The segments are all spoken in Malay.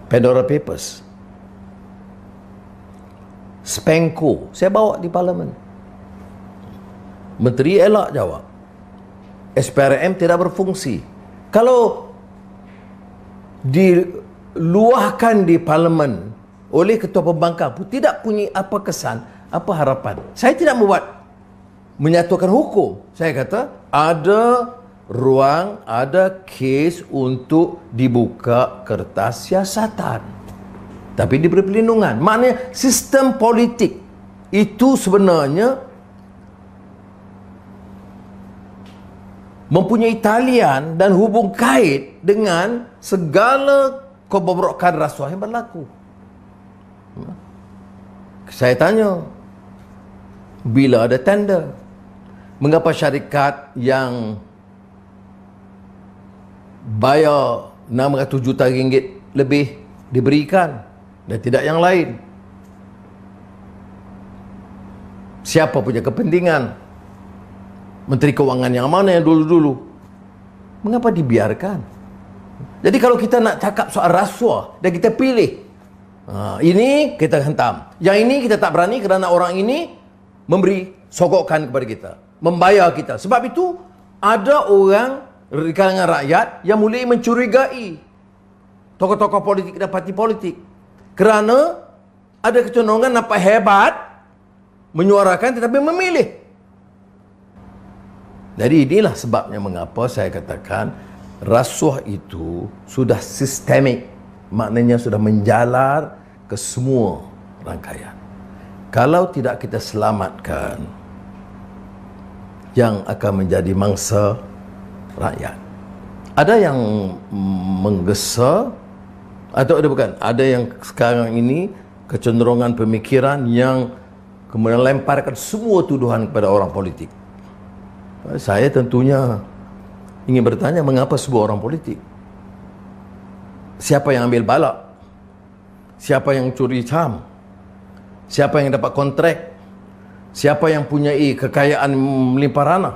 Pandora Papers, Spenco, saya bawa di Parlimen. Menteri elak jawab. SPRM tidak berfungsi. Kalau diluahkan di Parlimen oleh Ketua Pembangkang pun tidak punya apa kesan, apa harapan. Saya tidak menyatukan hukum. Saya kata ada ruang, ada kes untuk dibuka kertas siasatan, tapi diberi perlindungan. Maknanya sistem politik itu sebenarnya mempunyai talian dan hubung kait dengan segala kebobrokan rasuah yang berlaku. Saya tanya, bila ada tender, mengapa syarikat yang bayar 600 juta ringgit lebih diberikan dan tidak yang lain? Siapa punya kepentingan? Menteri Kewangan yang mana yang dulu-dulu? Mengapa dibiarkan? Jadi kalau kita nak cakap soal rasuah dan kita pilih, ini kita hentam, yang ini kita tak berani kerana orang ini memberi sogokan kepada kita, membayar kita. Sebab itu ada orang di kalangan rakyat yang mulai mencurigai tokoh-tokoh politik dan parti politik kerana ada kecenderungan nampak hebat menyuarakan tetapi memilih. Jadi inilah sebabnya mengapa saya katakan rasuah itu sudah sistemik, maknanya sudah menjalar ke semua rangkaian. Kalau tidak kita selamatkan, yang akan menjadi mangsa rakyat. Ada yang menggesa, atau ada yang sekarang ini kecenderungan pemikiran yang kemudian lemparkan semua tuduhan kepada orang politik. Saya tentunya ingin bertanya, mengapa sebuah orang politik? Siapa yang ambil balak? Siapa yang curi saham? Siapa yang dapat kontrak? Siapa yang punyai kekayaan melimpah ranah?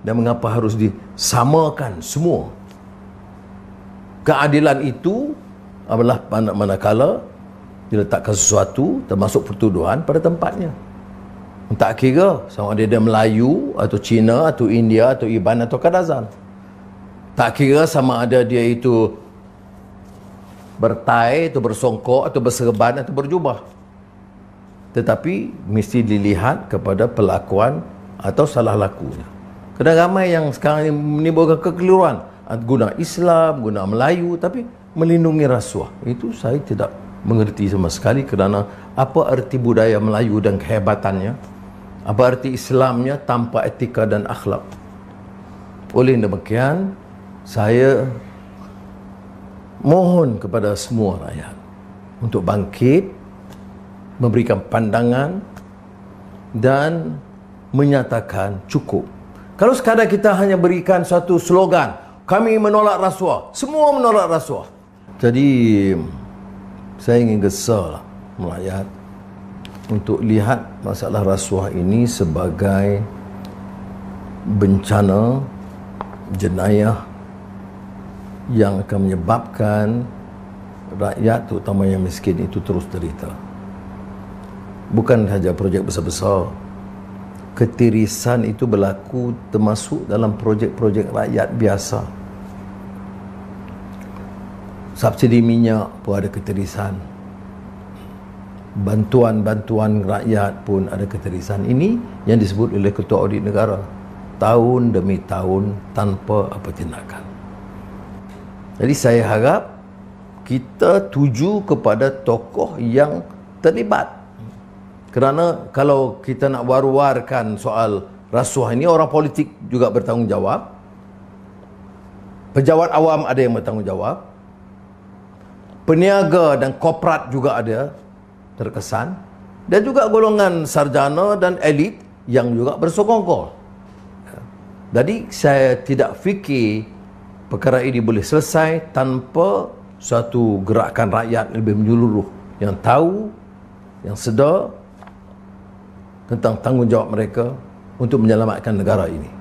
Dan mengapa harus disamakan semua? Keadilan itu adalah manakala diletakkan sesuatu termasuk pertuduhan pada tempatnya. Tak kira sama ada dia Melayu atau Cina atau India atau Iban atau Kadazan. Tak kira sama ada dia itu bertai atau bersongkok atau berserban atau berjubah. Tetapi mesti dilihat kepada pelakuan atau salah lakunya. Kadang ramai yang sekarang ini menimbulkan kekeliruan, guna Islam, guna Melayu, tapi melindungi rasuah. Itu saya tidak mengerti sama sekali kerana apa arti budaya Melayu dan kehebatannya? Apa arti Islamnya tanpa etika dan akhlak? Oleh demikian, saya mohon kepada semua rakyat untuk bangkit, memberikan pandangan dan menyatakan cukup. Kalau sekadar kita hanya berikan satu slogan, kami menolak rasuah, semua menolak rasuah. Jadi saya ingin gesar rakyat untuk lihat masalah rasuah ini sebagai bencana, jenayah yang akan menyebabkan rakyat, terutama yang miskin itu terus derita. Bukan saja projek besar-besar. Ketirisan itu berlaku termasuk dalam projek-projek rakyat biasa. Subsidi minyak pun ada ketirisan. Bantuan-bantuan rakyat pun ada ketirisan. Ini yang disebut oleh Ketua Audit Negara. Tahun demi tahun tanpa apa tindakan. Jadi saya harap kita tuju kepada tokoh yang terlibat. Kerana kalau kita nak war-warkan soal rasuah ini, orang politik juga bertanggungjawab. Pejabat awam ada yang bertanggungjawab. Peniaga dan korporat juga ada terkesan, dan juga golongan sarjana dan elit yang juga bersokongkol. Jadi saya tidak fikir perkara ini boleh selesai tanpa suatu gerakan rakyat lebih menyeluruh yang tahu, yang sedar tentang tanggungjawab mereka untuk menyelamatkan negara ini.